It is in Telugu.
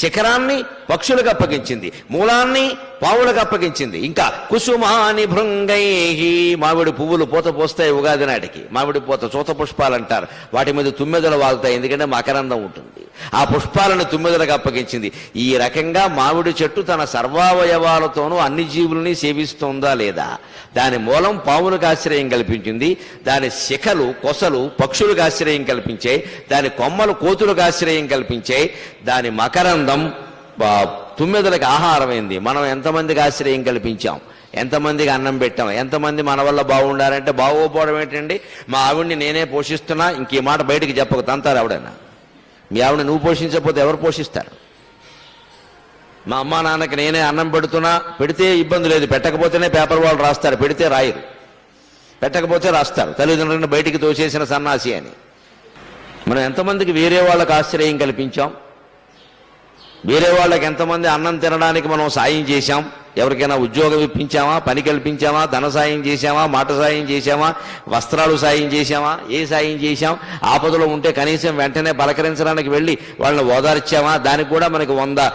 శిఖరాన్ని పక్షులకు అప్పగించింది, మూలాన్ని పావులకు అప్పగించింది. ఇంకా కుసుమాని భృంగై, మామిడి పువ్వులు పూత పోస్తాయి ఉగాది నాటికి, మామిడి పూత చూత పుష్పాలు అంటారు. వాటి మీద తుమ్మెదలు వాళ్తాయి, ఎందుకంటే మకరందం ఉంటుంది. ఆ పుష్పాలను తుమ్మెదలకు అప్పగించింది. ఈ రకంగా మామిడి చెట్టు తన సర్వావయవాలతోనూ అన్ని జీవుల్ని సేవిస్తుందా లేదా? దాని మూలం పావులకు ఆశ్రయం కల్పించింది, దాని శిఖలు కొసలు పక్షులకు ఆశ్రయం కల్పించాయి, దాని కొమ్మలు కోతులకు ఆశ్రయం కల్పించాయి, దాని మకరందం తుమ్మెదలకు ఆహారమైంది. మనం ఎంతమందికి ఆశ్రయం కల్పించాం, ఎంతమందికి అన్నం పెట్టాం, ఎంతమంది మన వల్ల బాగుండాలంటే బాగోపోవడం ఏంటండి? మా ఆవిడ్ని నేనే పోషిస్తున్నా, ఇంక ఈ మాట బయటికి చెప్పక తంతారు ఎవడైనా. మీ ఆవిడ నువ్వు పోషించకపోతే ఎవరు పోషిస్తారు? మా అమ్మా నాన్నకి నేనే అన్నం పెడుతున్నా, పెడితే ఇబ్బంది లేదు, పెట్టకపోతేనే పేపర్ వాళ్ళు రాస్తారు, పెడితే రాయరు, పెట్టకపోతే రాస్తారు తల్లిదండ్రులను బయటికి తోసేసిన సన్నాసి అని. మనం ఎంతమందికి వేరే వాళ్ళకి ఆశ్రయం కల్పించాం, వేరే వాళ్ళకి ఎంతమంది అన్నం తినడానికి మనం సాయం చేశాం, ఎవరికైనా ఉద్యోగం ఇప్పించామా, పని కల్పించామా, ధన సాయం చేశామా, మాట సాయం చేశామా, వస్త్రాలు సాయం చేశామా, ఏ సాయం చేశాం? ఆపదలో ఉంటే కనీసం వెంటనే పలకరించడానికి వెళ్ళి వాళ్ళని ఓదార్చామా? దానికి కూడా మనకి 100